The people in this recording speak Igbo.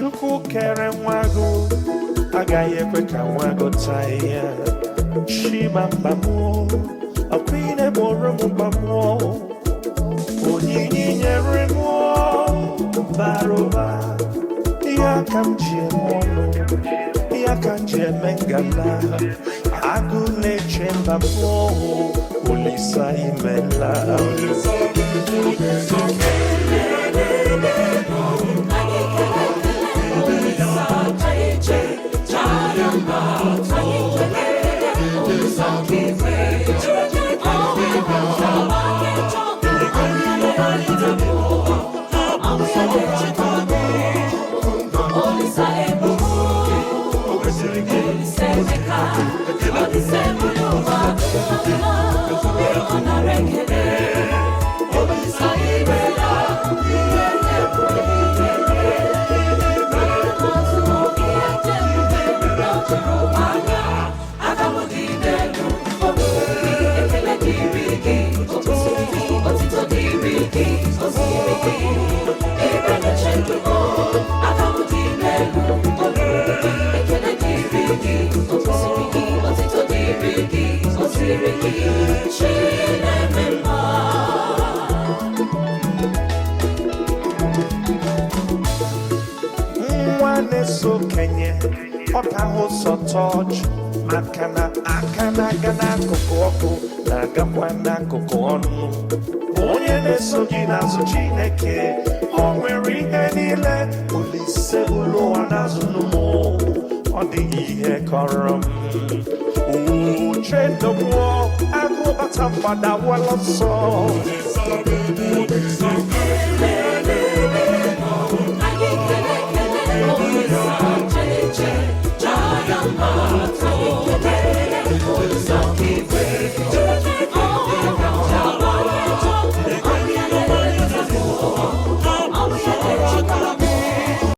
Chukwu kere nwago agaghị ekwe ka nwago taa ya chimambamuo ọkwine gboro m mbamuo onyinye nyere mụọ bara ụba ihe aka m ji eme ọnụ ihe aka m ji eme ngala agụ na-eche mbamuo Olisa imela Nwane so kenye ọta ụzọ tọọchị maka na aka na-aga n'akụkụ ọkụ na-agakwa n'akụkụ ọnụ onye na-eso gị n'azụ Chineke o nwere ihe niile Olise bụrụ ụwa n'azụ n'ụmụ ọ dịghị ihe kọrọ m uche ndọmụọ agụ bata mgbada wala nsọ Giant